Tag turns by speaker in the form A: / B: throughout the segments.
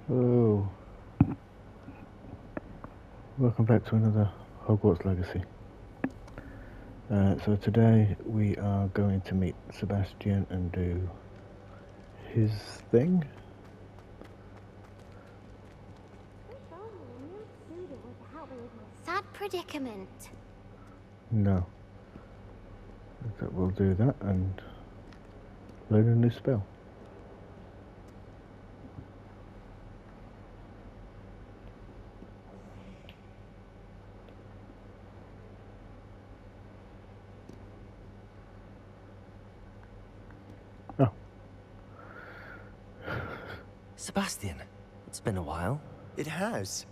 A: Hello. Welcome back to another Hogwarts Legacy. So today we are going to meet Sebastian and do his thing.
B: Sad predicament.
A: No. We'll do that and learn a new spell. Oh.
C: Sebastian, it's been a while.
D: It has.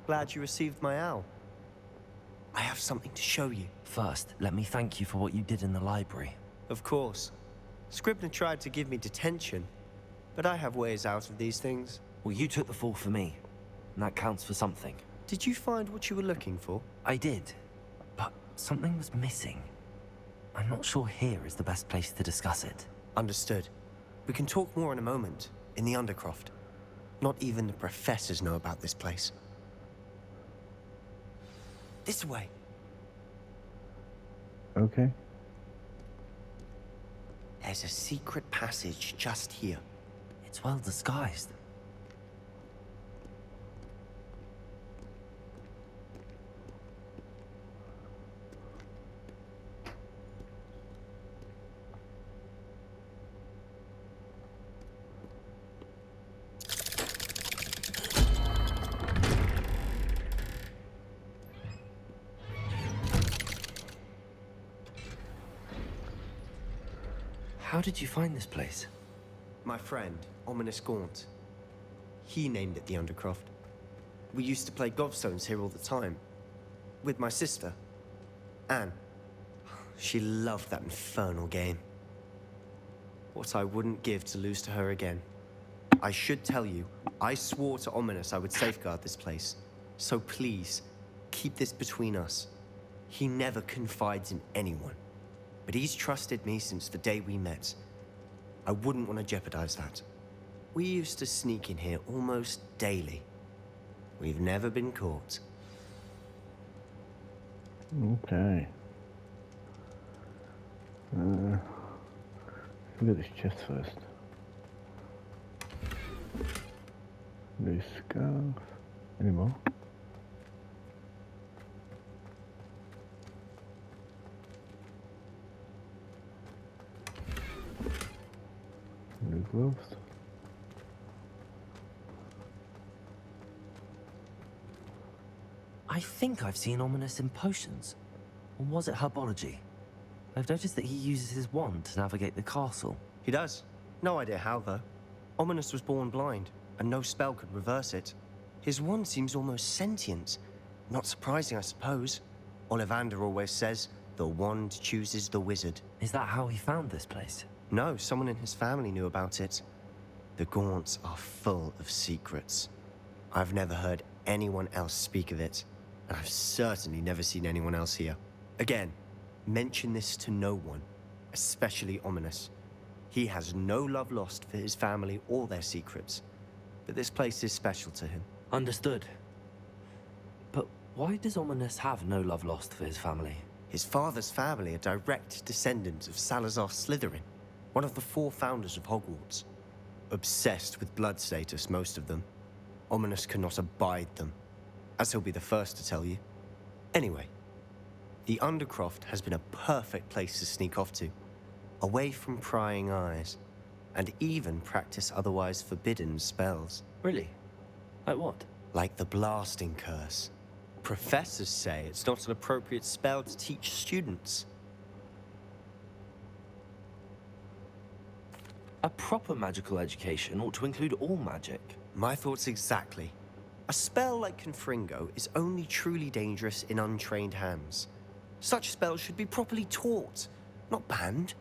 D: Glad you received my owl. I have something to show you.
C: First, let me thank you for what you did in the library.
D: Of course. Scribner tried to give me detention, but I have ways out of these things.
C: Well, you took the fall for me, and that counts for something.
D: Did you find what you were looking for?
C: I did, but something was missing. I'm not sure here is the best place to discuss it.
D: Understood. We can talk more in a moment, in the Undercroft. Not even the professors know about this place. This way.
A: Okay.
D: There's a secret passage just here.
C: It's well disguised. How did you find this place?
D: My friend, Ominous Gaunt. He named it the Undercroft. We used to play gobstones here all the time. With my sister, Anne. She loved that infernal game. What I wouldn't give to lose to her again. I should tell you, I swore to Ominous I would safeguard this place. So please, keep this between us. He never confides in anyone. But he's trusted me since the day we met. I wouldn't want to jeopardize that. We used to sneak in here almost daily. We've never been caught.
A: Okay. Look at this chest first. New scarf. Any more? New gloves.
C: I think I've seen Ominous in potions. Or was it herbology? I've noticed that he uses his wand to navigate the castle.
D: He does. No idea how, though. Ominous was born blind, and no spell could reverse it. His wand seems almost sentient. Not surprising, I suppose. Ollivander always says, the wand chooses the wizard.
C: Is that how he found this place?
D: No, someone in his family knew about it. The Gaunts are full of secrets. I've never heard anyone else speak of it, and I've certainly never seen anyone else here. Again, mention this to no one, especially Ominous. He has no love lost for his family or their secrets, but this place is special to him.
C: Understood. But why does Ominous have no love lost for his family?
D: His father's family are direct descendants of Salazar Slytherin, one of the 4 founders of Hogwarts. Obsessed with blood status, most of them. Ominous cannot abide them, as he'll be the first to tell you. Anyway, the Undercroft has been a perfect place to sneak off to, away from prying eyes, and even practice otherwise forbidden spells.
C: Really? Like what?
D: Like the blasting curse. Professors say it's not an appropriate spell to teach students.
C: A proper magical education ought to include all magic.
D: My thoughts exactly. A spell like Confringo is only truly dangerous in untrained hands. Such spells should be properly taught, not banned.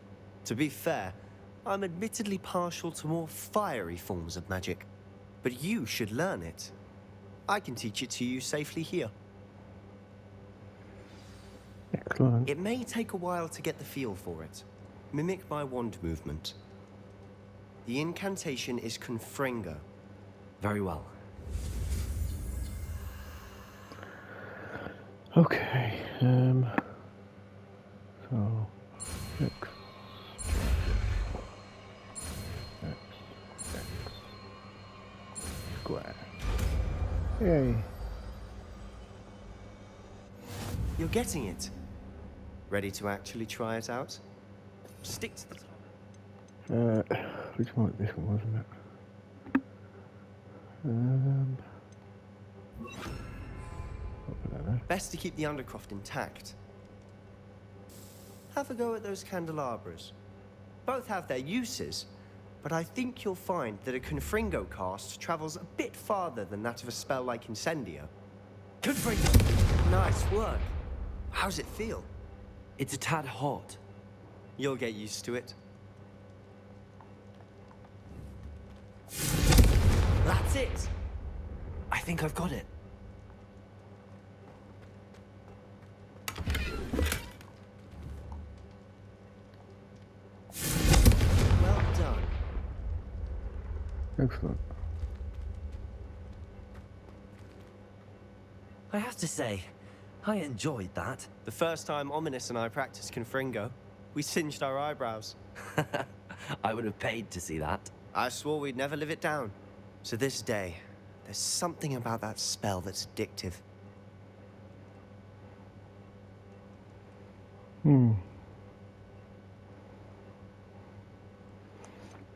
D: To be fair, I'm admittedly partial to more fiery forms of magic, but you should learn it. I can teach it to you safely here.
A: Excellent.
D: It may take a while to get the feel for it. Mimic my wand movement. The incantation is Confringo.
C: Very well.
D: You're getting it. Ready to actually try it out? Stick to the top.
A: Which one? This one, wasn't it? What was that?
D: Best to keep the Undercroft intact. Have a go at those candelabras. Both have their uses, but I think you'll find that a Confringo cast travels a bit farther than that of a spell like Incendio. Confringo! Nice work. How's it feel?
C: It's a tad hot.
D: You'll get used to it. That's it!
C: I think I've got it.
D: Well done.
A: Excellent.
C: I have to say, I enjoyed that.
D: The first time Ominous and I practiced Confringo, we singed our eyebrows.
C: I would have paid to see that.
D: I swore we'd never live it down. To this day, there's something about that spell that's addictive.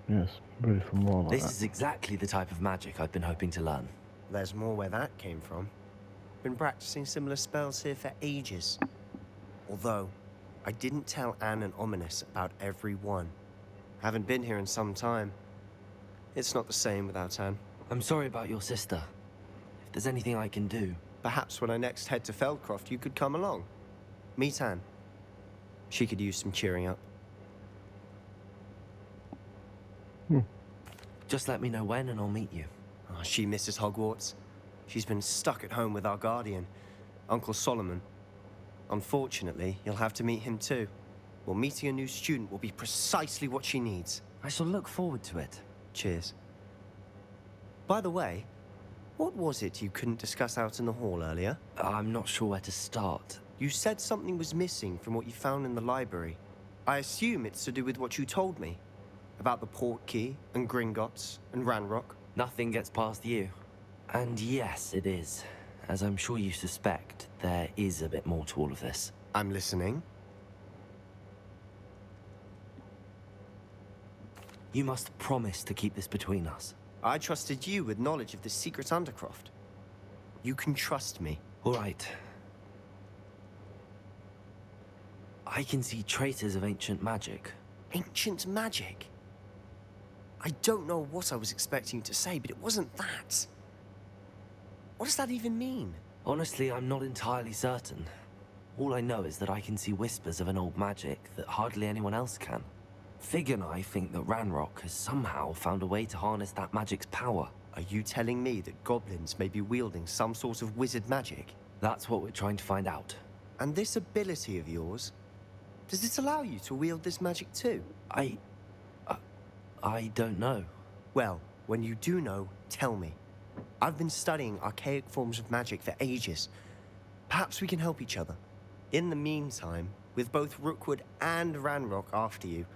A: Yes, ready for more like
C: This
A: that.
C: is exactly the type of magic I've been hoping to learn.
D: There's more where that came from. Been practicing similar spells here for ages. Although, I didn't tell Anne and Ominous about every one. Haven't been here in some time. It's not the same without Anne.
C: I'm sorry about your sister. If there's anything I can do...
D: Perhaps when I next head to Feldcroft, you could come along. Meet Anne. She could use some cheering up.
C: Just let me know when and I'll meet you.
D: Oh, she misses Hogwarts. She's been stuck at home with our guardian, Uncle Solomon. Unfortunately, you'll have to meet him too. Well, meeting a new student will be precisely what she needs.
C: I shall look forward to it.
D: Cheers. By the way, what was it you couldn't discuss out in the hall earlier?
C: I'm not sure where to start.
D: You said something was missing from what you found in the library. I assume it's to do with what you told me. About the port key, and Gringotts, and Ranrock.
C: Nothing gets past you. And yes, it is. As I'm sure you suspect, there is a bit more to all of this.
D: I'm listening.
C: You must promise to keep this between us.
D: I trusted you with knowledge of the secret Undercroft. You can trust me.
C: All right. I can see traces of ancient magic.
D: Ancient magic? I don't know what I was expecting to say, but it wasn't that. What does that even mean?
C: Honestly, I'm not entirely certain. All I know is that I can see whispers of an old magic that hardly anyone else can. Fig and I think that Ranrock has somehow found a way to harness that magic's power.
D: Are you telling me that goblins may be wielding some sort of wizard magic?
C: That's what we're trying to find out.
D: And this ability of yours, does it allow you to wield this magic too?
C: I don't know.
D: Well, when you do know, tell me. I've been studying archaic forms of magic for ages. Perhaps we can help each other. In the meantime, with both Rookwood and Ranrock after you,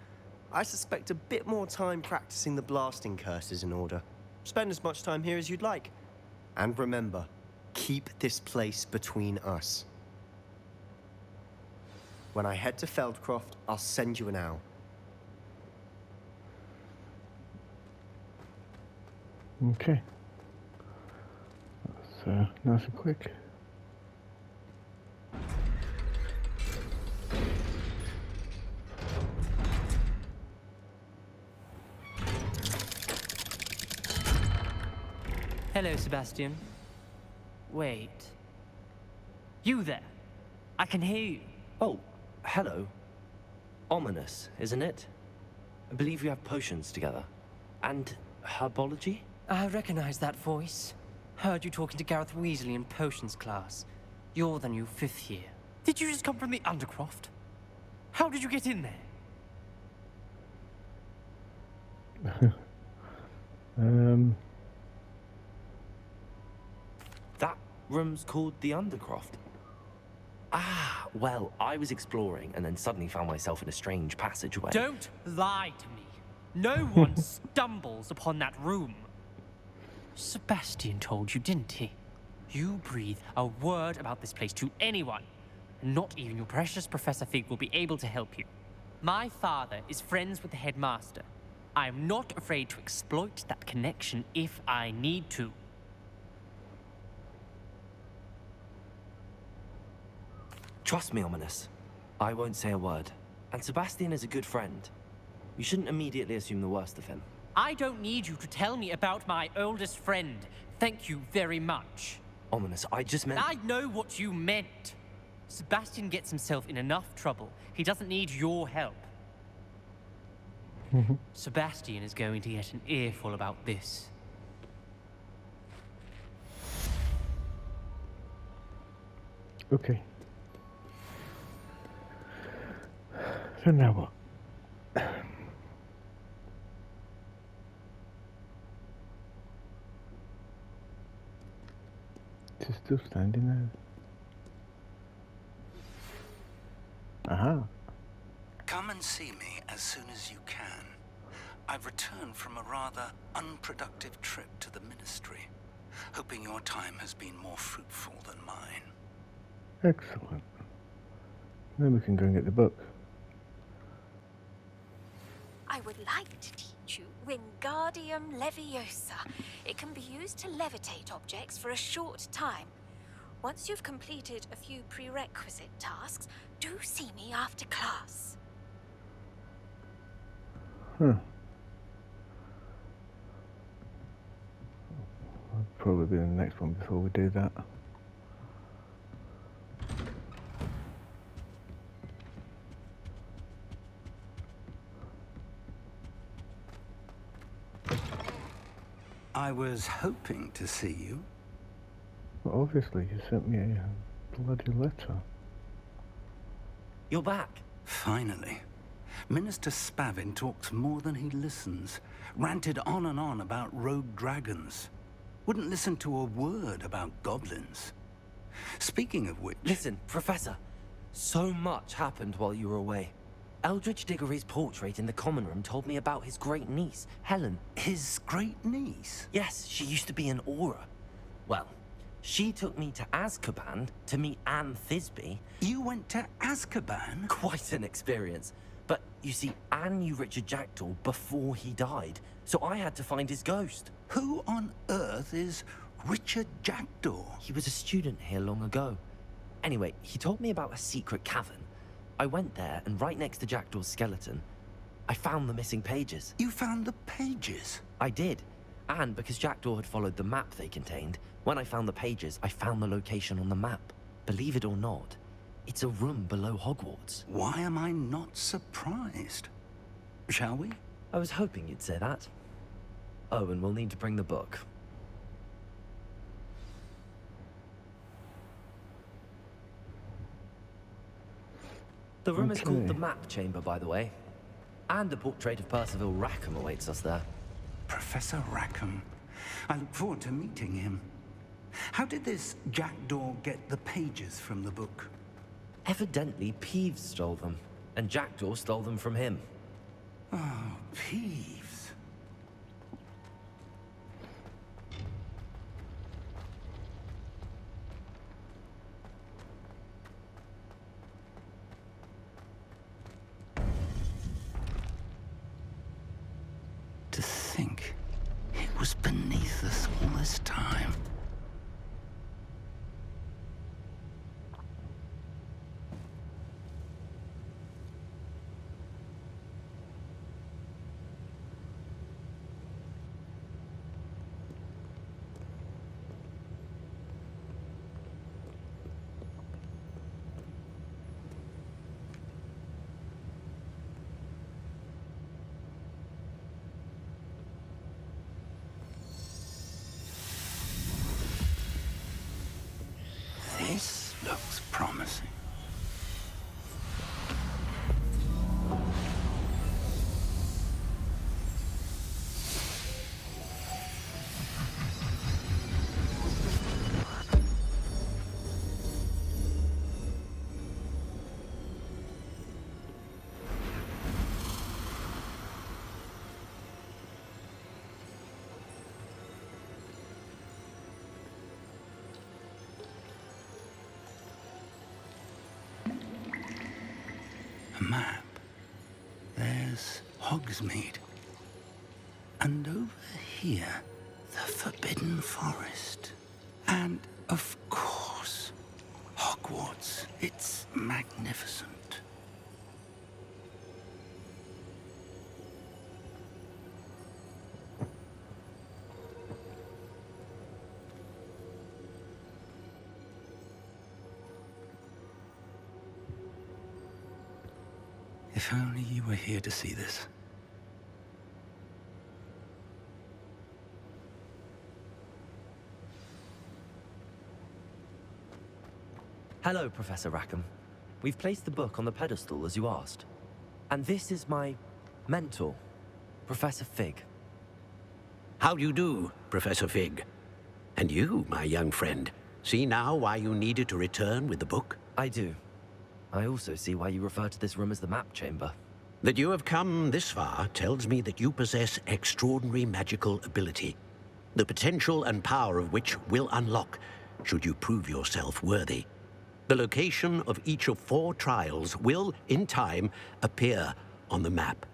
D: I suspect a bit more time practicing the blasting curses in order. Spend as much time here as you'd like. And remember, keep this place between us. When I head to Feldcroft, I'll send you an owl.
A: Okay. That's nice and quick.
E: Hello, Sebastian. Wait. You there? I can hear you.
C: Oh, hello. Ominous, isn't it? I believe we have potions together. And herbology?
E: I recognize that voice. Heard you talking to Gareth Weasley in potions class. You're the new 5th year. Did you just come from the Undercroft? How did you get in there?
C: That room's called the Undercroft. Ah, well, I was exploring and then suddenly found myself in a strange passageway.
E: Don't lie to me. No one stumbles upon that room. Sebastian told you, didn't he? You breathe a word about this place to anyone, Not even your precious Professor Fig will be able to help you. My father is friends with the headmaster. I am not afraid to exploit that connection if I need to.
C: Trust me, Ominous. I won't say a word. And Sebastian is a good friend. You shouldn't immediately assume the worst of him.
E: I don't need you to tell me about my oldest friend. Thank you very much.
C: Ominous, I just meant...
E: I know what you meant. Sebastian gets himself in enough trouble. He doesn't need your help. Sebastian is going to get an earful about this.
A: Okay. So now what? She's still standing there. Aha.
F: Come and see me as soon as you can. I've returned from a rather unproductive trip to the Ministry, hoping your time has been more fruitful than mine.
A: Excellent. Then we can go and get the book.
B: I would like to teach you Wingardium Leviosa. It can be used to levitate objects for a short time. Once you've completed a few prerequisite tasks, do see me after class.
A: Huh. I'll probably be in the next one before we do that.
F: I was hoping to see you.
A: Well, obviously, you sent me a bloody letter.
C: You're back.
F: Finally. Minister Spavin talks more than he listens. Ranted on and on about rogue dragons. Wouldn't listen to a word about goblins. Speaking of which...
C: Listen, Professor. So much happened while you were away. Eldridge Diggory's portrait in the common room told me about his great niece, Helen.
F: His great niece?
C: Yes, she used to be an Auror. Well, she took me to Azkaban to meet Anne Thisbe.
F: You went to Azkaban?
C: Quite an experience. But, you see, Anne knew Richard Jackdaw before he died, so I had to find his ghost.
F: Who on earth is Richard Jackdaw?
C: He was a student here long ago. Anyway, he told me about a secret cavern. I went there, and right next to Jackdaw's skeleton, I found the missing pages.
F: You found the pages?
C: I did. And because Jackdaw had followed the map they contained, when I found the pages, I found the location on the map. Believe it or not, it's a room below Hogwarts.
F: Why am I not surprised? Shall we?
C: I was hoping you'd say that. Oh, and we'll need to bring the book. The room is called the Map Chamber, by the way. And a portrait of Percival Rackham awaits us there.
F: Professor Rackham. I look forward to meeting him. How did this Jackdaw get the pages from the book?
C: Evidently, Peeves stole them, and Jackdaw stole them from him.
F: Oh, Peeves. To think it was beneath us all this time. A map. There's Hogsmeade. And over here, the Forbidden Forest. And, of course, Hogwarts. It's magnificent. If only you were here to see this.
C: Hello, Professor Rackham. We've placed the book on the pedestal as you asked. And this is my mentor, Professor Fig.
G: How do you do, Professor Fig? And you, my young friend, see now why you needed to return with the book?
C: I do. I also see why you refer to this room as the map chamber.
G: That you have come this far tells me that you possess extraordinary magical ability, the potential and power of which will unlock, should you prove yourself worthy. The location of each of 4 trials will, in time, appear on the map.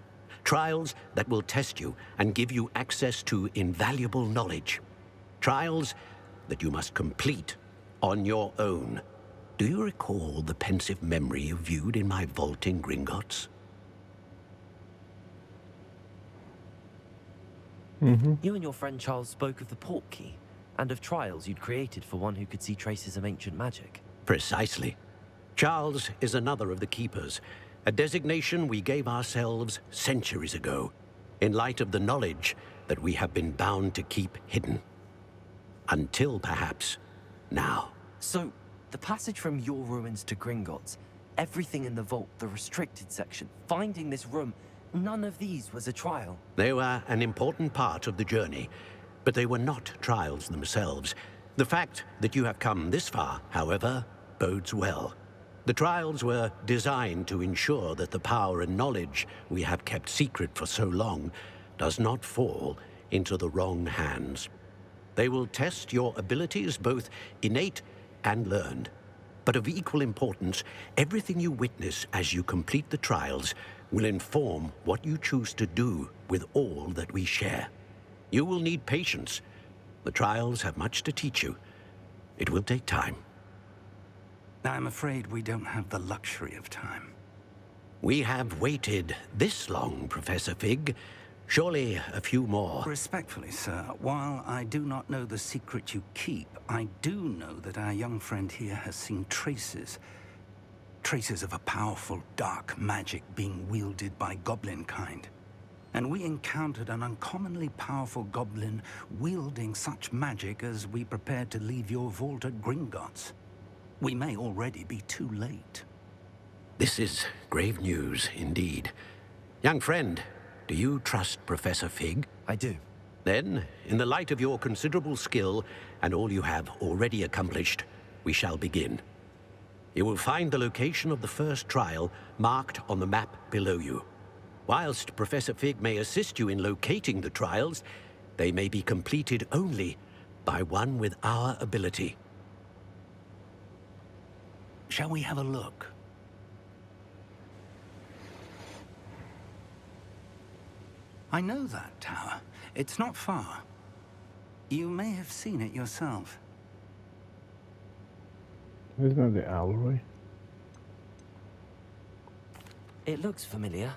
G: Trials that will test you and give you access to invaluable knowledge. Trials that you must complete on your own. Do you recall the pensive memory you viewed in my vault in Gringotts?
C: You and your friend Charles spoke of the port key, and of trials you'd created for one who could see traces of ancient magic.
G: Precisely. Charles is another of the Keepers, a designation we gave ourselves centuries ago, in light of the knowledge that we have been bound to keep hidden. Until, perhaps, now.
C: So, the passage from your ruins to Gringotts, everything in the vault, the restricted section, finding this room, none of these was a trial.
G: They were an important part of the journey, but they were not trials themselves. The fact that you have come this far, however, bodes well. The trials were designed to ensure that the power and knowledge we have kept secret for so long does not fall into the wrong hands. They will test your abilities, both innate and learned. But of equal importance, everything you witness as you complete the trials will inform what you choose to do with all that we share. You will need patience. The trials have much to teach you. It will take time.
F: I'm afraid we don't have the luxury of time.
G: We have waited this long, Professor Fig. Surely a few more.
F: Respectfully, sir, while I do not know the secret you keep, I do know that our young friend here has seen traces of a powerful dark magic being wielded by goblin kind. And we encountered an uncommonly powerful goblin wielding such magic as we prepared to leave your vault at Gringotts. We may already be too late.
G: This is grave news indeed. Young friend, do you trust Professor Fig?
C: I do.
G: Then, in the light of your considerable skill and all you have already accomplished, we shall begin. You will find the location of the first trial marked on the map below you. Whilst Professor Fig may assist you in locating the trials, they may be completed only by one with our ability.
F: Shall we have a look? I know that tower. It's not far. You may have seen it yourself.
A: Isn't that the Owlery?
C: It looks familiar.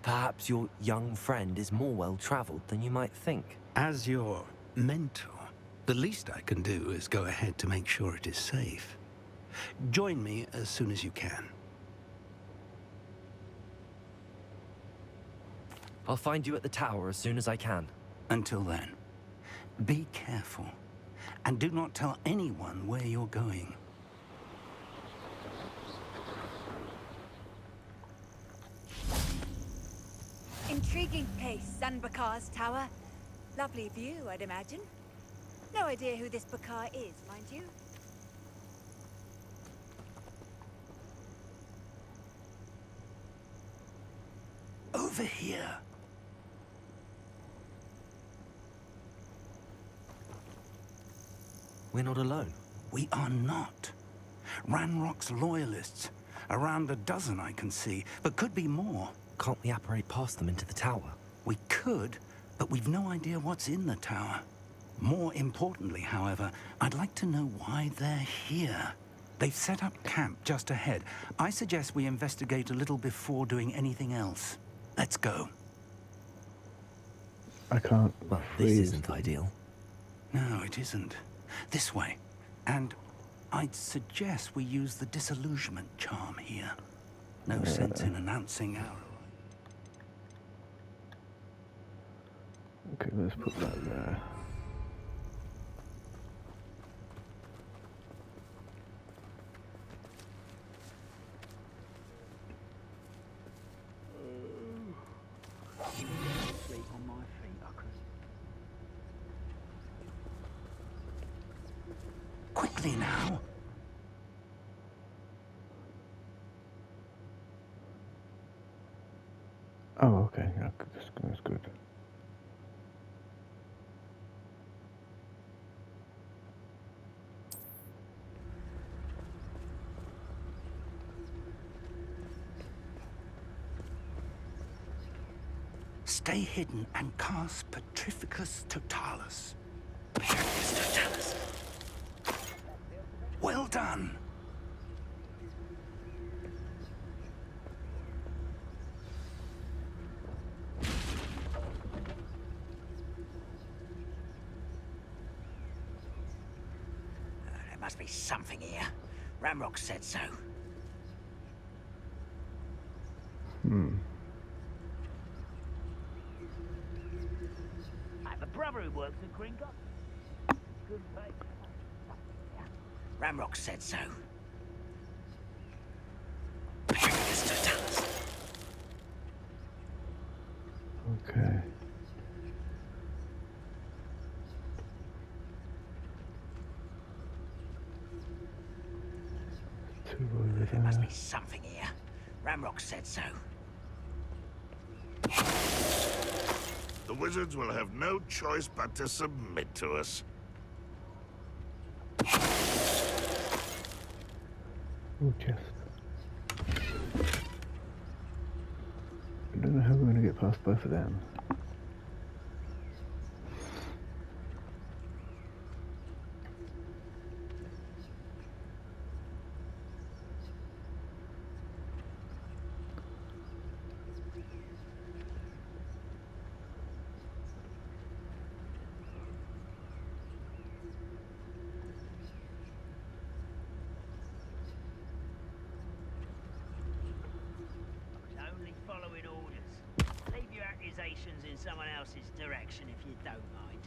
C: Perhaps your young friend is more well-traveled than you might think.
F: As your mentor, the least I can do is go ahead to make sure it is safe. Join me as soon as you can.
C: I'll find you at the tower as soon as I can.
F: Until then, be careful, and do not tell anyone where you're going.
H: Intriguing place, Sanbakar's tower. Lovely view, I'd imagine. No idea who this Bakar is, mind you.
F: Over here.
C: We're not alone.
F: We are not. Ranrock's loyalists, Around a dozen I can see, but could be more.
C: Can't we apparate past them into the tower?
F: We could, but we've no idea what's in the tower. More importantly, however, I'd like to know why they're here. They've set up camp just ahead. I suggest we investigate a little before doing anything else. Let's go.
A: I can't.
C: Well, this isn't ideal.
F: No, it isn't. This way. And I'd suggest we use the disillusionment charm here. No sense in announcing our...
A: Okay, let's put that there.
F: Quickly now.
A: Oh, okay. Yeah, that's good.
F: Stay hidden and cast Petrificus Totalis. Petrificus Totalis. Well done.
I: There must be something here. Ramrock said so. I have a brother who works at Gringotts. Good place. Ramrock said so. Petrificus Totalis.
A: Okay. Two over
I: There must
A: there.
I: be something here. Ramrock said so.
J: The wizards will have no choice but to submit to us.
A: Oh, chest. I don't know how we're going to get past both of them.
I: Only following orders. Leave your accusations in someone else's direction if you don't mind.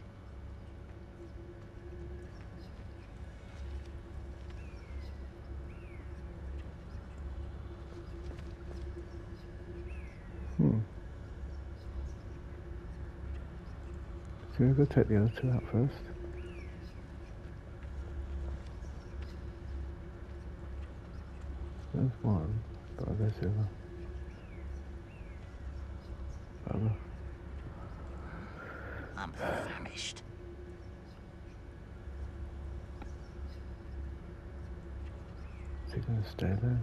A: So we'll go take the other two out first. There's one, but there's the other.
I: I'm famished.
A: Is he going to stay there?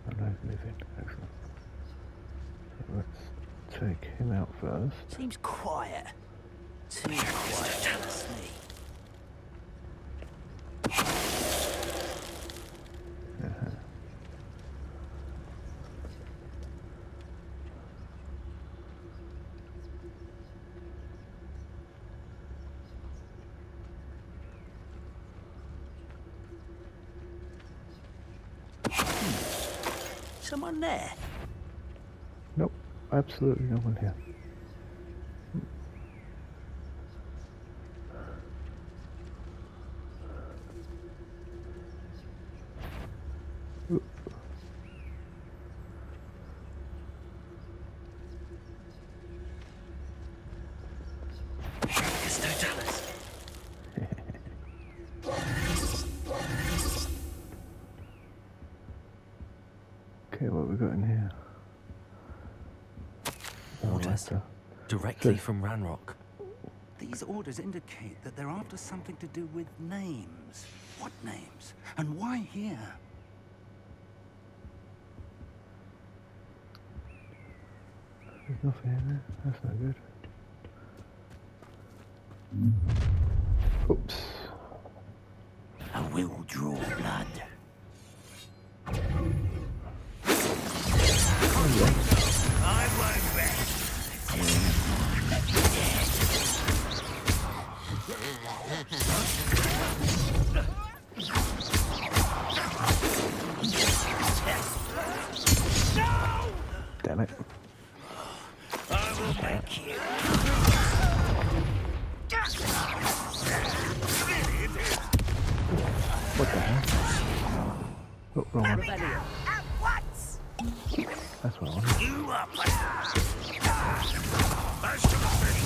A: Oh no, he's moving. Excellent. So let's take him out first.
I: Seems quiet. Too quiet for me. Someone there?
A: Nope, absolutely no one here. Oop.
I: Petrificus Totalis.
A: Okay, what we got in here? Oh,
C: Orders.
A: letter.
C: Directly
A: Good.
C: from Ranrock.
F: These orders indicate that they're after something to do with names. What names? And why here?
A: There's nothing in there. That's no good. Oops.
F: I will draw blood.
I: I won't rest.
A: Damn it.
I: I will make you.
A: What the hell? Oh, wrong one.
I: At once.
A: That's what I wanted.
I: You up.
J: I should have been.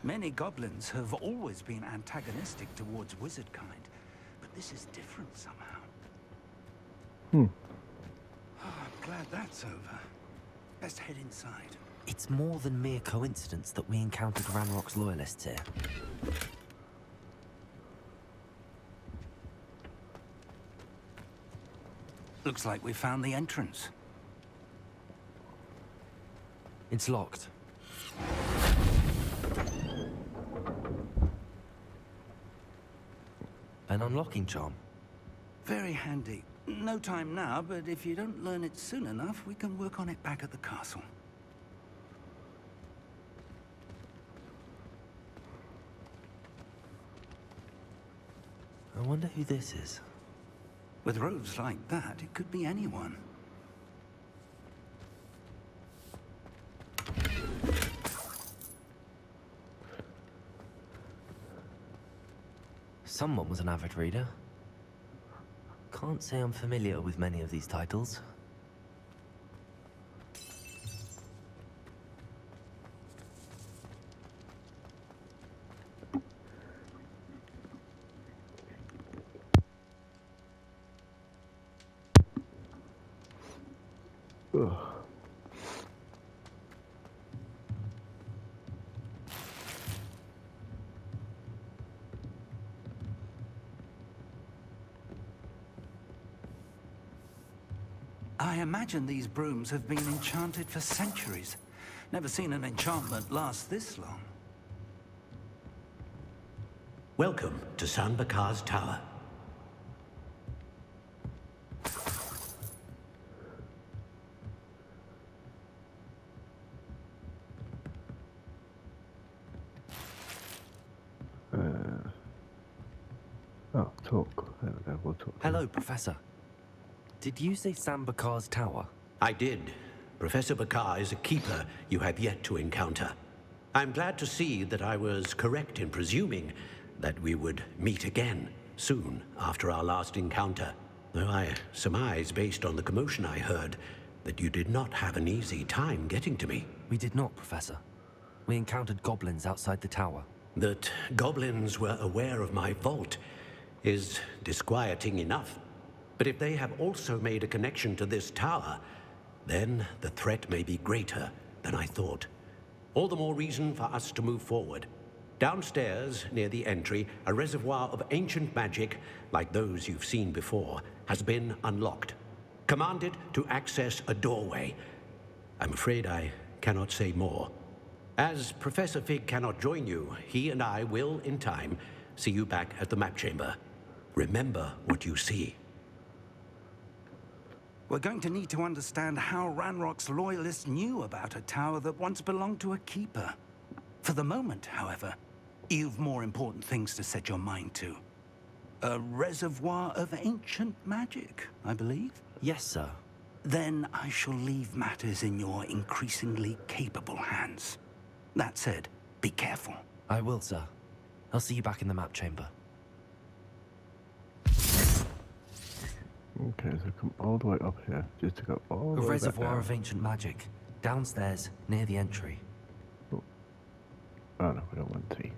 F: Many goblins have always been antagonistic towards wizard kind, but this is different somehow.
A: Hmm.
F: Oh, I'm glad that's over. Let's head inside.
C: It's more than mere coincidence that we encountered Ranrock's loyalists here.
F: Looks like we found the entrance.
C: It's locked. An unlocking charm.
F: Very handy. No time now, but if you don't learn it soon enough, we can work on it back at the castle.
C: I wonder who this is.
F: With robes like that, it could be anyone.
C: Someone was an avid reader. Can't say I'm familiar with many of these titles.
A: Ugh.
F: I imagine these brooms have been enchanted for centuries. Never seen an enchantment last this long.
G: Welcome to San Bakar's Tower.
A: Oh, talk. There we go, we'll talk.
C: Hello, Professor. Did you say San Bakar's Tower?
G: I did. Professor Bakar is a keeper you have yet to encounter. I'm glad to see that I was correct in presuming that we would meet again soon after our last encounter. Though I surmise, based on the commotion I heard, that you did not have an easy time getting to me.
C: We did not, Professor. We encountered goblins outside the tower.
G: That goblins were aware of my vault is disquieting enough. But if they have also made a connection to this tower, then the threat may be greater than I thought. All the more reason for us to move forward. Downstairs, near the entry, a reservoir of ancient magic, like those you've seen before, has been unlocked. Commanded to access a doorway. I'm afraid I cannot say more. As Professor Fig cannot join you, he and I will, in time, see you back at the map chamber. Remember what you see.
F: We're going to need to understand how Ranrock's loyalists knew about a tower that once belonged to a keeper. For the moment, however, you've more important things to set your mind to. A reservoir of ancient magic, I believe?
C: Yes, sir.
F: Then I shall leave matters in your increasingly capable hands. That said, be careful.
C: I will, sir. I'll see you back in the map chamber.
A: Okay, so come all the way up here, just to go all the
C: A
A: way
C: reservoir
A: back
C: of ancient magic. Downstairs, near the entry.
A: down. Oh no, we don't want tea.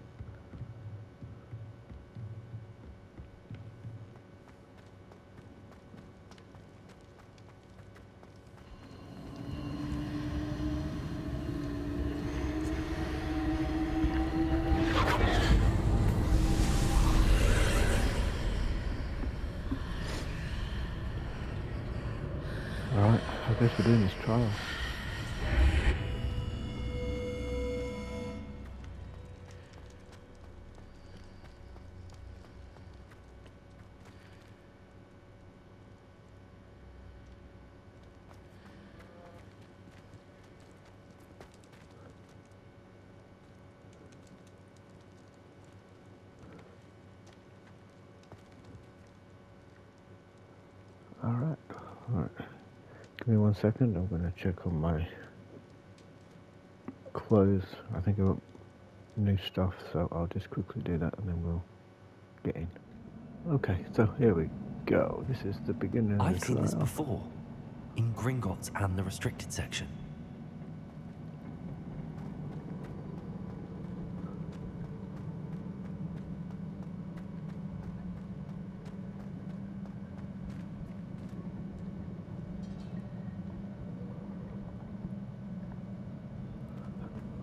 A: guess we're doing this trial. Alright. Give me 1 second, I'm going to check on my clothes. I think I've got new stuff, so I'll just quickly do that and then we'll get in. Okay, so here we go. This is the beginning of the
C: I've seen this
A: trial.
C: before, in Gringotts and the restricted section.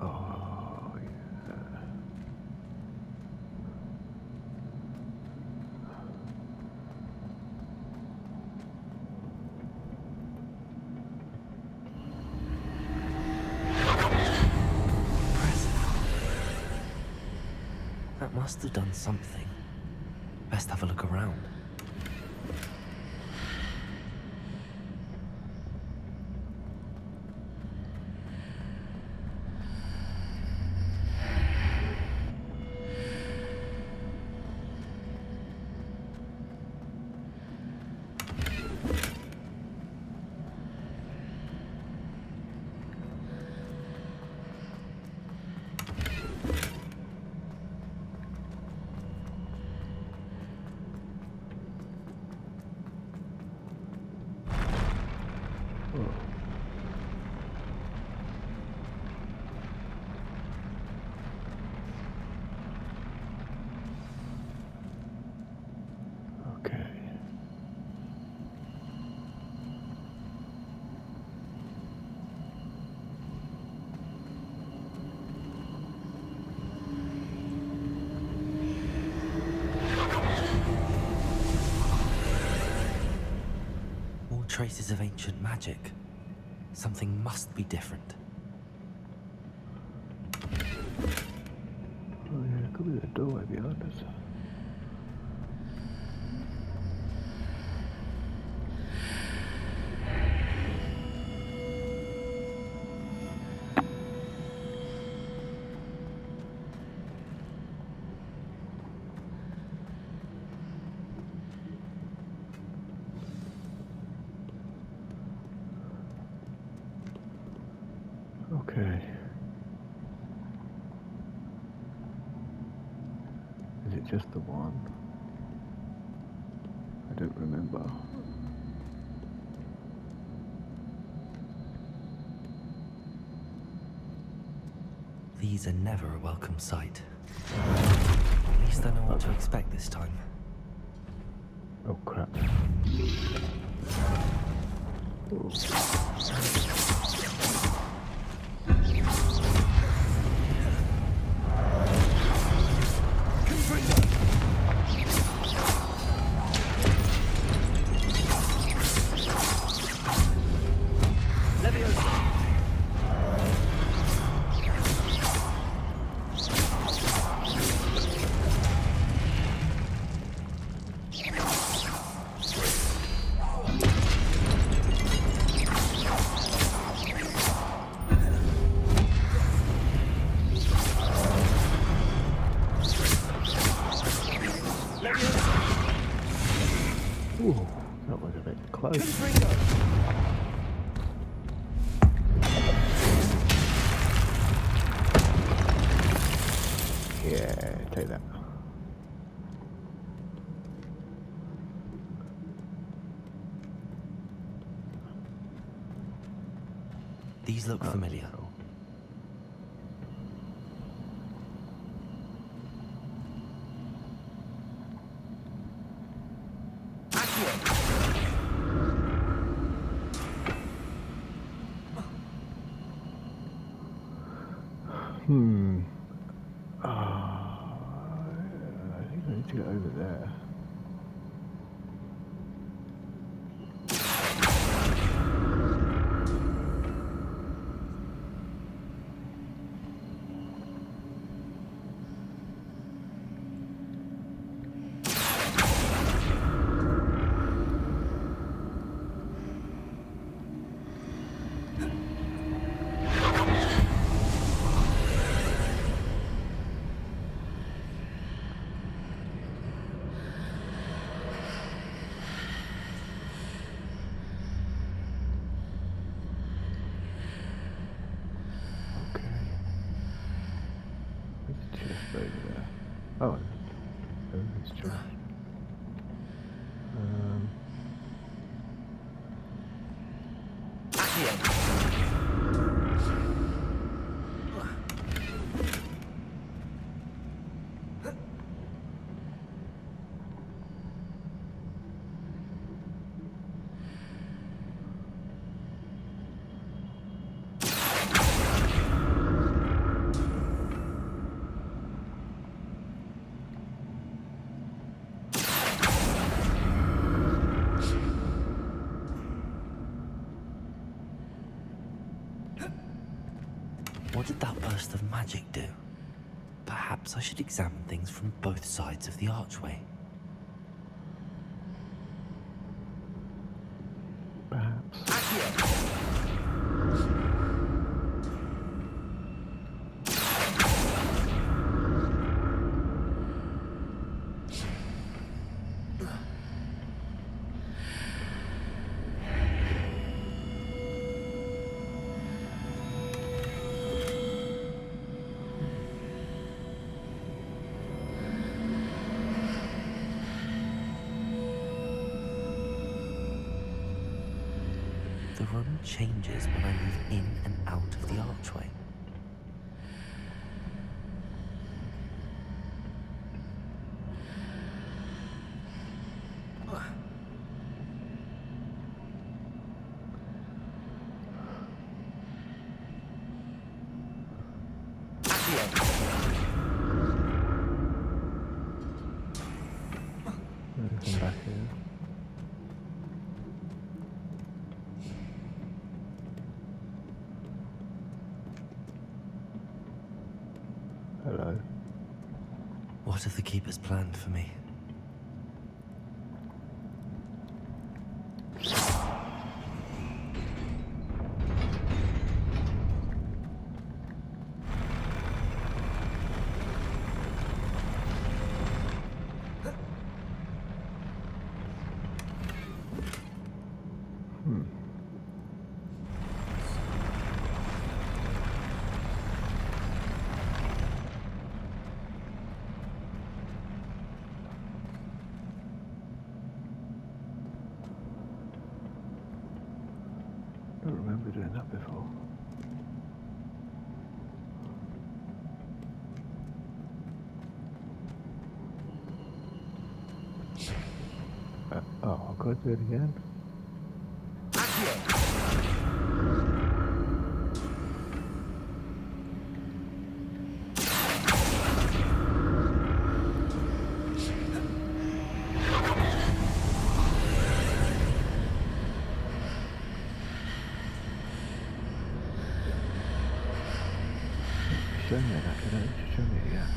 A: Oh, yeah.
C: That must have done something. Best have a look around.
A: Okay.
C: More traces of ancient magic. Something must be different.
A: Oh yeah, could be the doorway behind us. Okay. Is it just the one? I don't remember.
C: These are never a welcome sight. At least I know what to expect this time.
A: Oh crap. Ooh. Ooh, that was a bit close. Yeah, take that.
C: These look familiar.
A: Oh. I think I need to get over there. Oh, it's just.
C: What did that burst of magic do? Perhaps I should examine things from both sides of the archway.
A: Perhaps.
C: The room changes when I move in and out of the archway.
A: Anything back here? Hello.
C: What have the keepers planned for me?
A: I don't remember doing that before. Oh, I've got to do it again. Show me that, you know, show me it again.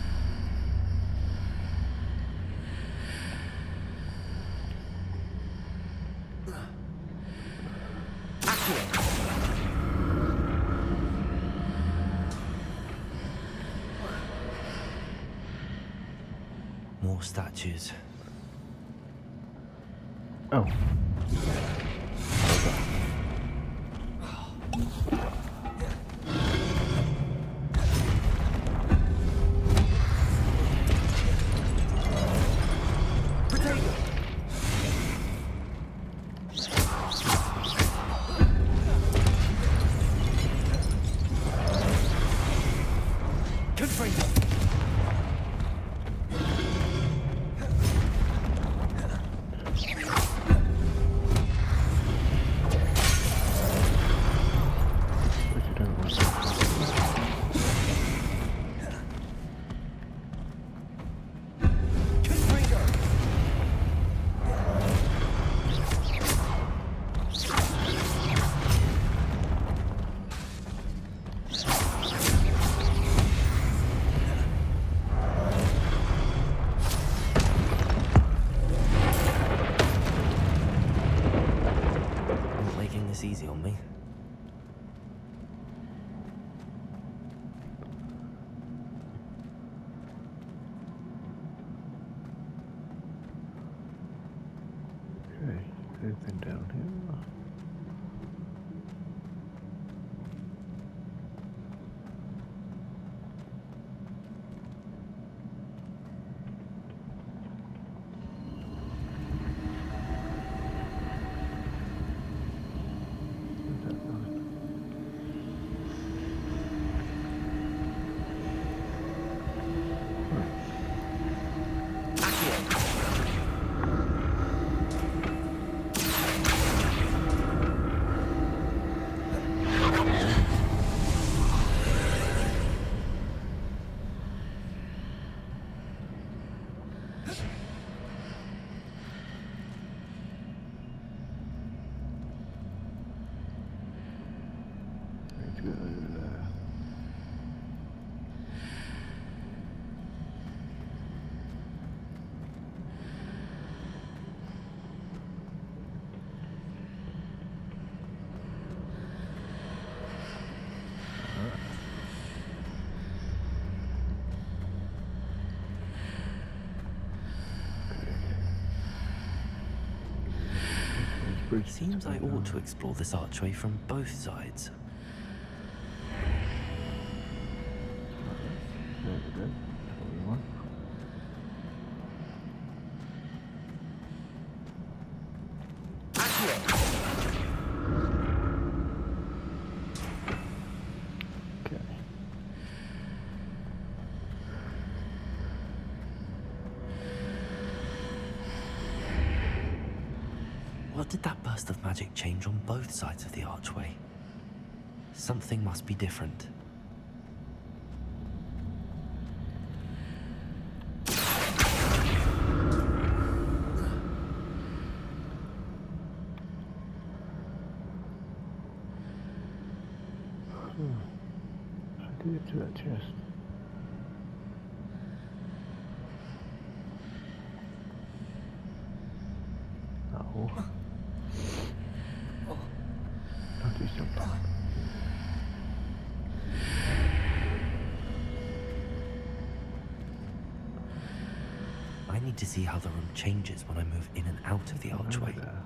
C: More statues.
A: Oh.
C: This easy on me.
A: Okay, anything down here? bridge.
C: Seems I ought to explore this archway from both sides.
A: There we go. That's what we want. Okay.
C: What did that burst of magic change on both sides of the archway? Something must be different.
A: I did it to that chest. No. Don't do something.
C: I need to see how the room changes when I move in and out of the archway.
A: Over there.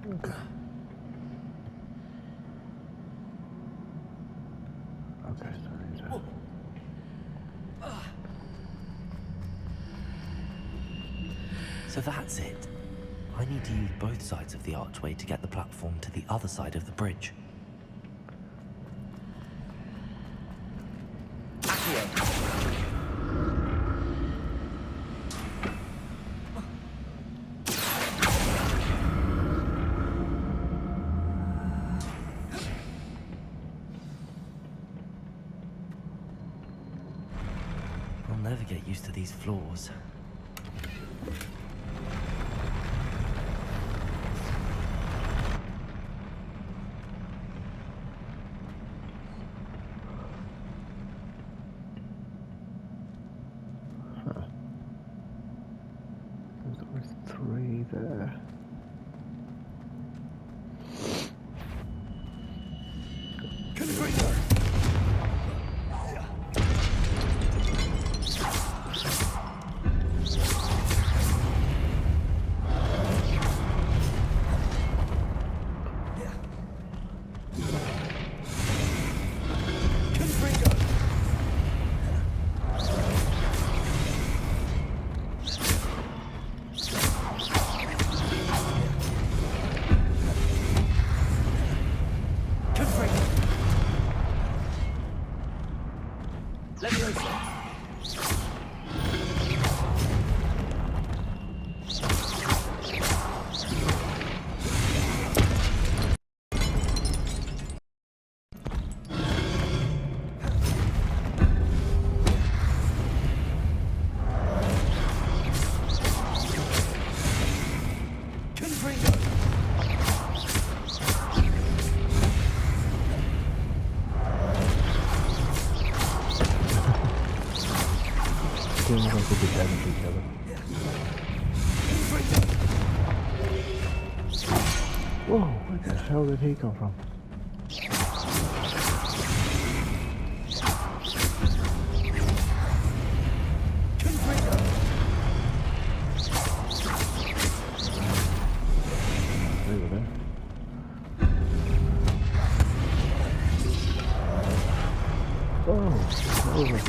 A: Okay. Okay, so there's a...
C: So that's it. I need to use both sides of the archway to get the platform to the other side of the bridge. I'll never get used to these floors.
A: There's always 3 there. Seems like we could damage each other. Whoa, where the hell did he come from? Over there. Oh, over.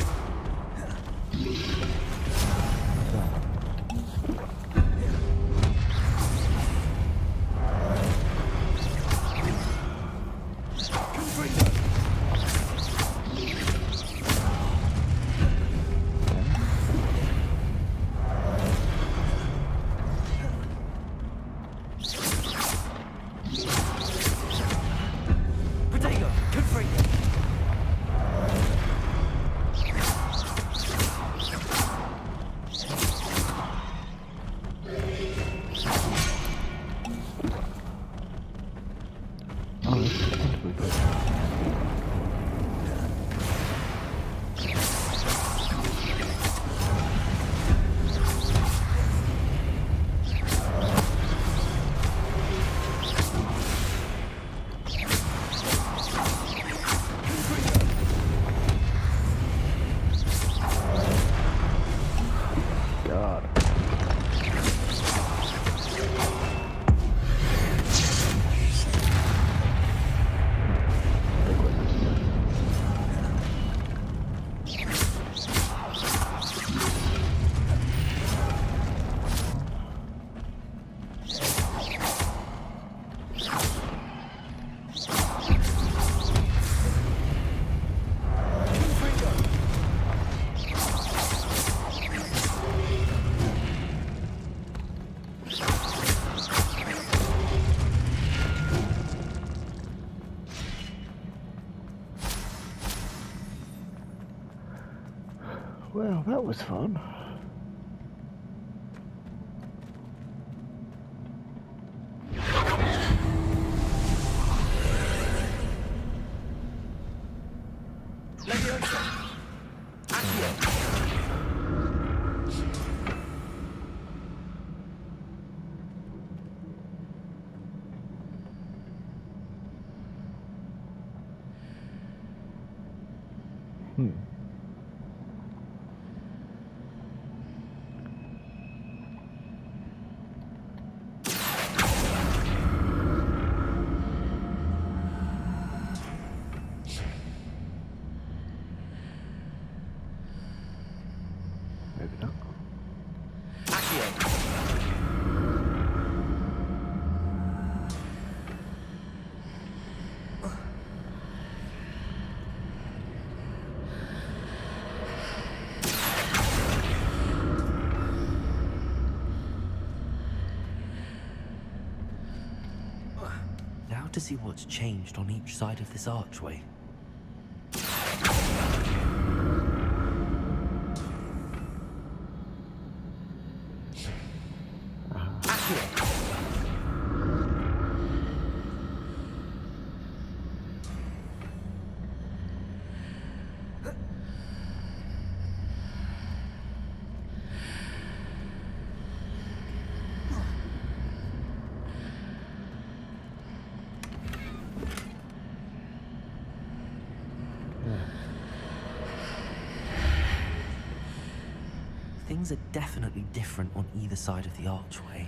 A: well, that was fun. Maybe not.
C: Now to see what's changed on each side of this archway. Things are definitely different on either side of the archway.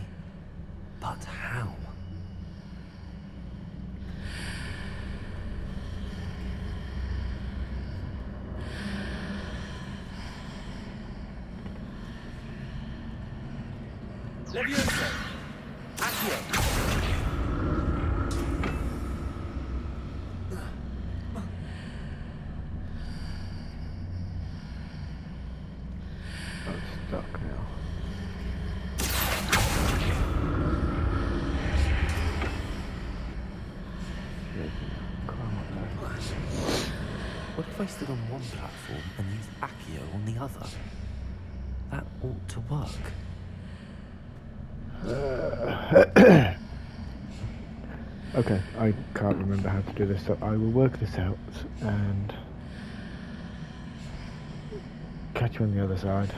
C: But how?
K: Leviosa! Accio!
A: I'm stuck now.
C: What if I stood on one platform and used Accio on the other? That ought to work.
A: Okay, I can't remember how to do this, so I will work this out and catch you on the other side.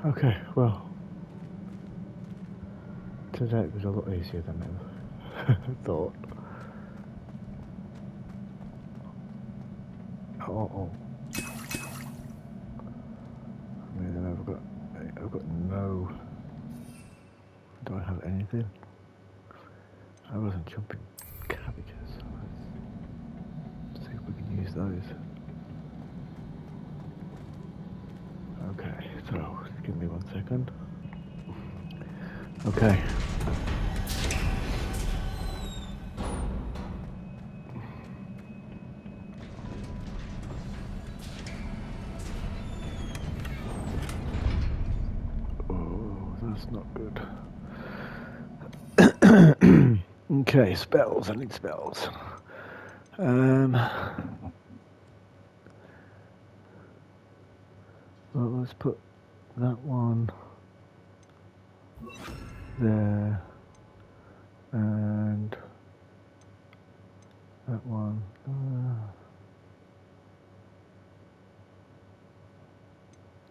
A: Okay, well, today it was a lot easier than I thought. Oh. I mean, I've got no. Do I have anything? I wasn't jumping cabbages. Let's see if we can use those. Okay, so just give me 1 second. Okay. Oh, that's not good. Okay, spells. I need spells. Well, let's put that one there, and that one.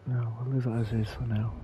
A: No, we'll leave it as is for now.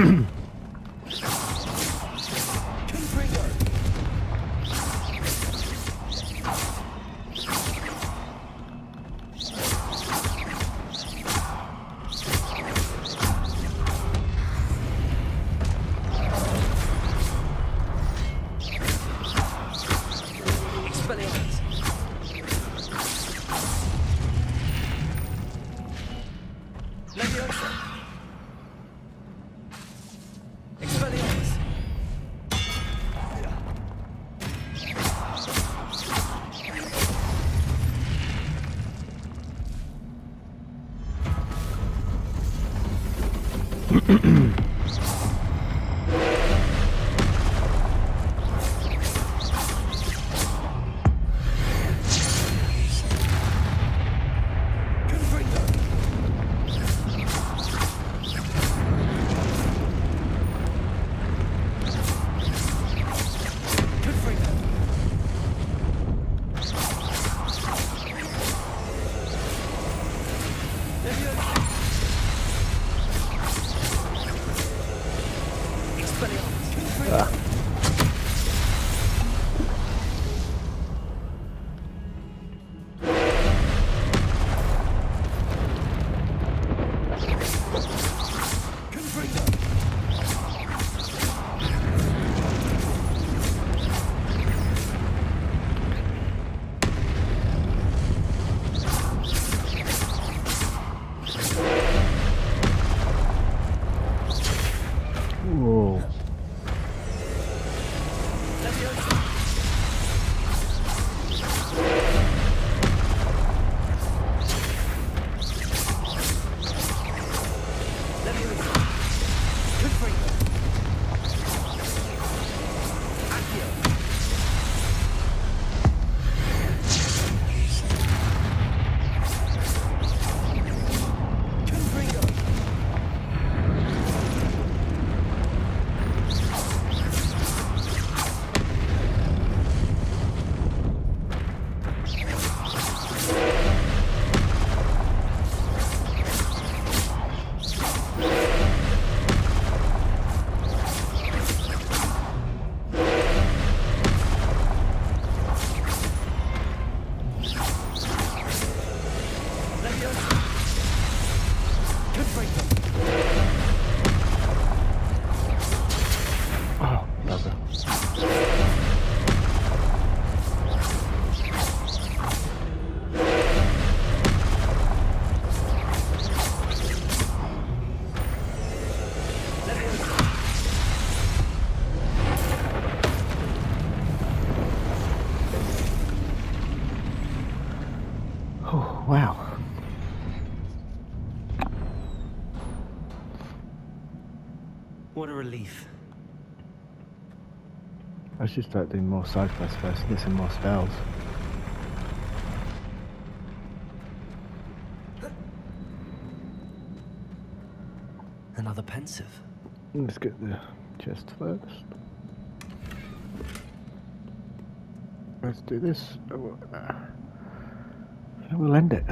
A: Whoa. Oh, bugger. Oh, wow.
C: What a relief.
A: I should start doing more side quests first, get some more spells.
C: Another pensive.
A: Let's get the chest first. Let's do this. We'll end it.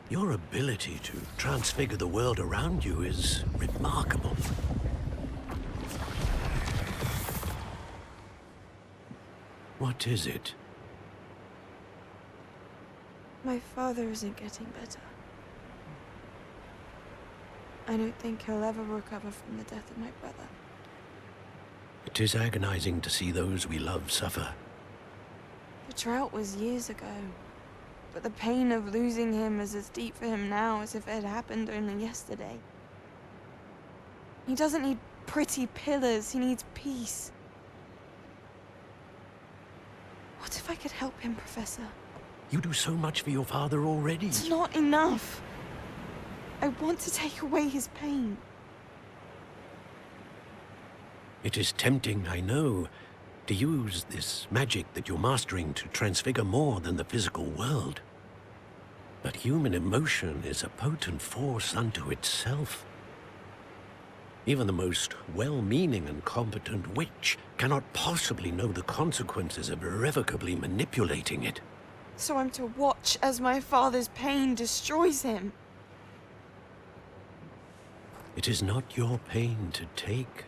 G: Your ability to transfigure the world around you is remarkable. What is it?
L: My father isn't getting better. I don't think he'll ever recover from the death of my brother.
G: It is agonizing to see those we love suffer.
L: The drought was years ago. But the pain of losing him is as deep for him now as if it had happened only yesterday. He doesn't need pretty pillars, he needs peace. What if I could help him, Professor?
G: You do so much for your father already.
L: It's not enough. I want to take away his pain.
G: It is tempting, I know, to use this magic that you're mastering to transfigure more than the physical world. But human emotion is a potent force unto itself. Even the most well-meaning and competent witch cannot possibly know the consequences of irrevocably manipulating it.
L: So I'm to watch as my father's pain destroys him.
G: It is not your pain to take.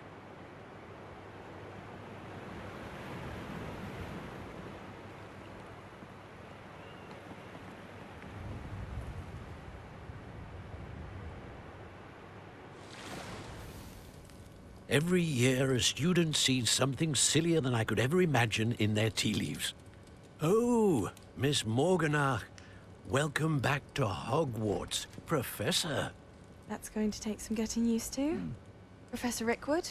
G: Every year, a student sees something sillier than I could ever imagine in their tea leaves. Oh, Miss Morganach, welcome back to Hogwarts, Professor.
L: That's going to take some getting used to. Professor Rickwood?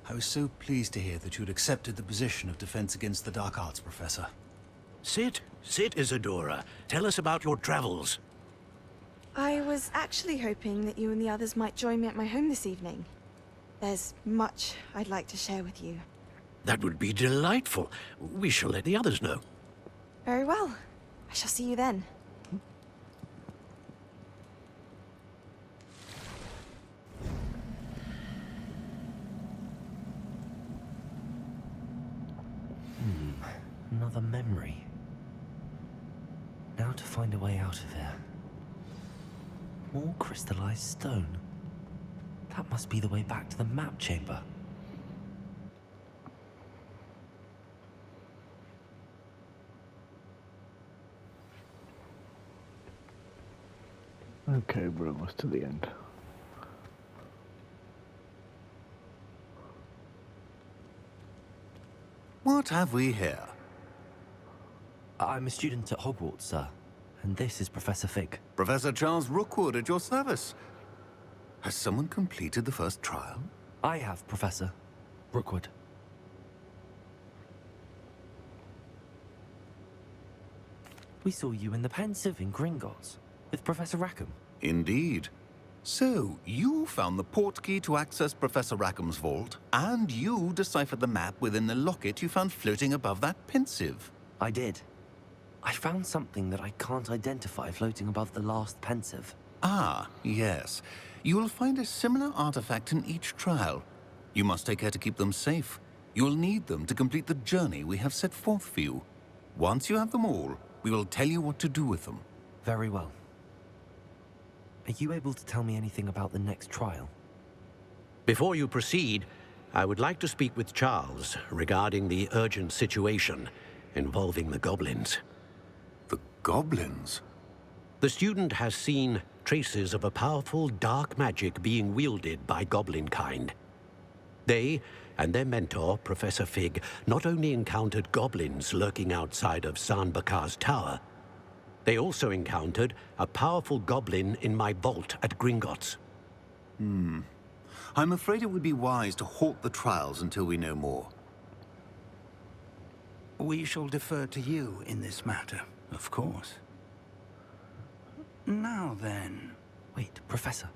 F: I was so pleased to hear that you'd accepted the position of Defense Against the Dark Arts, Professor.
G: Sit, Isadora. Tell us about your travels.
L: I was actually hoping that you and the others might join me at my home this evening. There's much I'd like to share with you.
G: That would be delightful. We shall let the others know.
L: Very well. I shall see you then.
C: Another memory. Now to find a way out of here. More crystallized stone. That must be the way back to the map chamber.
A: Okay, we're almost to the end.
M: What have we here?
C: I'm a student at Hogwarts, sir. And this is Professor Fig.
M: Professor Charles Rookwood at your service. Has someone completed the first trial?
C: I have, Professor Rookwood. We saw you in the Pensive in Gringotts with Professor Rackham.
M: Indeed. So, you found the portkey to access Professor Rackham's vault, and you deciphered the map within the locket you found floating above that Pensive.
C: I did. I found something that I can't identify floating above the last Pensive.
M: Ah, yes. You will find a similar artifact in each trial. You must take care to keep them safe. You will need them to complete the journey we have set forth for you. Once you have them all, we will tell you what to do with them.
C: Very well. Are you able to tell me anything about the next trial?
G: Before you proceed, I would like to speak with Charles regarding the urgent situation involving the goblins.
M: The goblins?
G: The student has seen traces of a powerful dark magic being wielded by goblin kind. They and their mentor, Professor Fig, not only encountered goblins lurking outside of Sanbakar's tower, they also encountered a powerful goblin in my vault at Gringotts.
M: I'm afraid it would be wise to halt the trials until we know more.
F: We shall defer to you in this matter, of course. Now then...
C: Wait, Professor.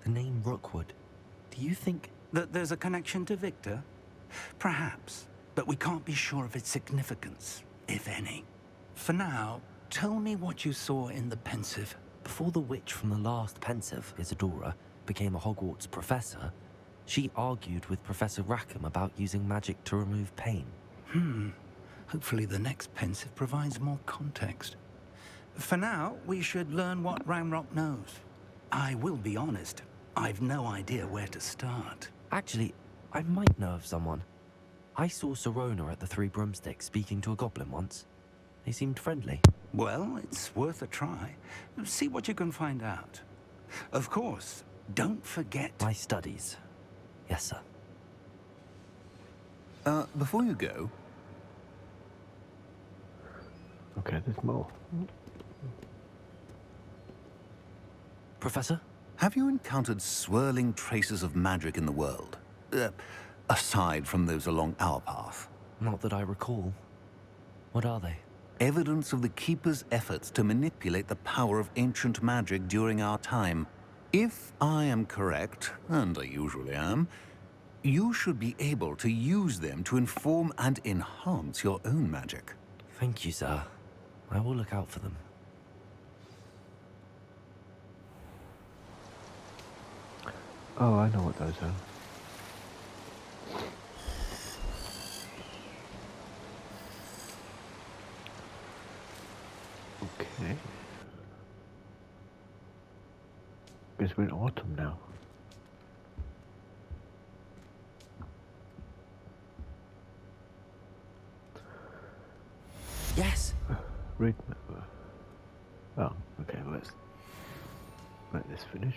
C: The name Rookwood. Do you think...
F: that there's a connection to Victor? Perhaps, but we can't be sure of its significance, if any. For now, tell me what you saw in the Pensive.
C: Before the witch from the last Pensive, Isadora, became a Hogwarts professor, she argued with Professor Rackham about using magic to remove pain.
F: Hopefully the next Pensive provides more context. For now, we should learn what Ranrock knows. I will be honest, I've no idea where to start.
C: Actually, I might know of someone. I saw Serona at the Three Broomsticks speaking to a goblin once. They seemed friendly.
F: Well, it's worth a try. See what you can find out. Of course, don't forget...
C: My studies. Yes, sir.
M: Before you go...
A: Okay, there's more.
C: Professor?
M: Have you encountered swirling traces of magic in the world? Aside from those along our path?
C: Not that I recall. What are they?
M: Evidence of the Keeper's efforts to manipulate the power of ancient magic during our time. If I am correct, and I usually am, you should be able to use them to inform and enhance your own magic.
C: Thank you, sir. I will look out for them.
A: Oh, I know what those are. Okay. Guess we're in autumn now.
C: Yes.
A: Read. Oh, okay. Let's let this finish.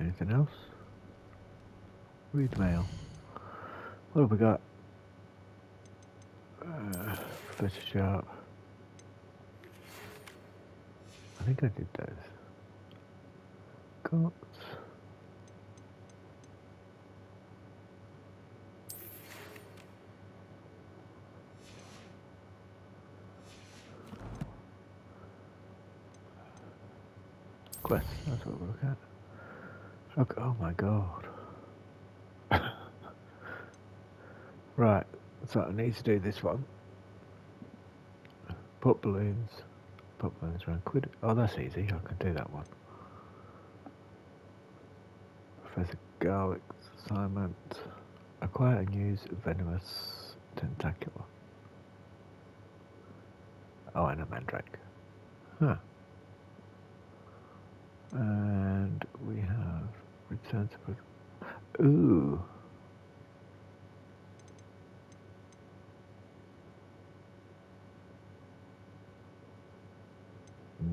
A: Anything else? Read mail. What have we got? Professor Sharp. I think I did those. Got. Quest, that's what we're looking at. Okay, oh my god. Right, so I need to do this one. Put balloons around quid. Oh, that's easy, I can do that one. Professor Garlick's assignment. Acquire and use venomous tentacular. Oh, and a mandrake. Huh. And we have return to... Ooh.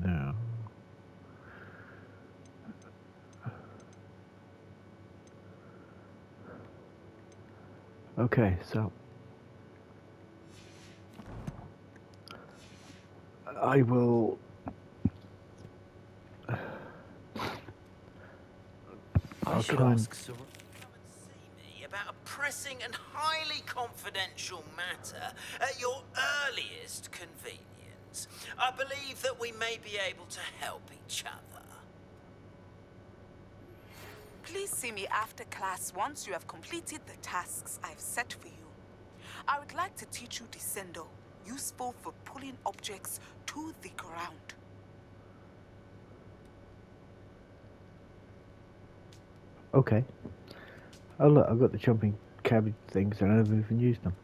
A: No. Okay, so I will
C: I should ask Sir...
K: Come and see me about a pressing and highly confidential matter at your earliest convenience. I believe that we may be able to help each other.
N: Please see me after class once you have completed the tasks I've set for you. I would like to teach you Descendo, useful for pulling objects to the ground.
A: Okay. Oh look, I've got the jumping cabbage things and I haven't even used them.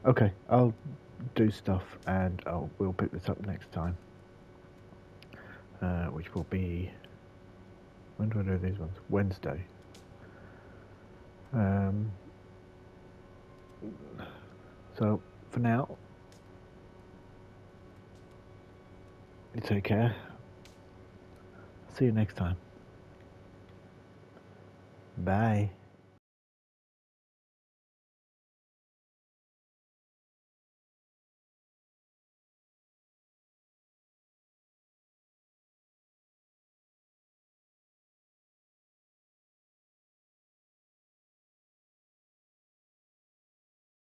A: Okay, I'll do stuff and we'll pick this up next time. Which will be... When do I do these ones? Wednesday. So, for now, you take care. See you next time. Bye.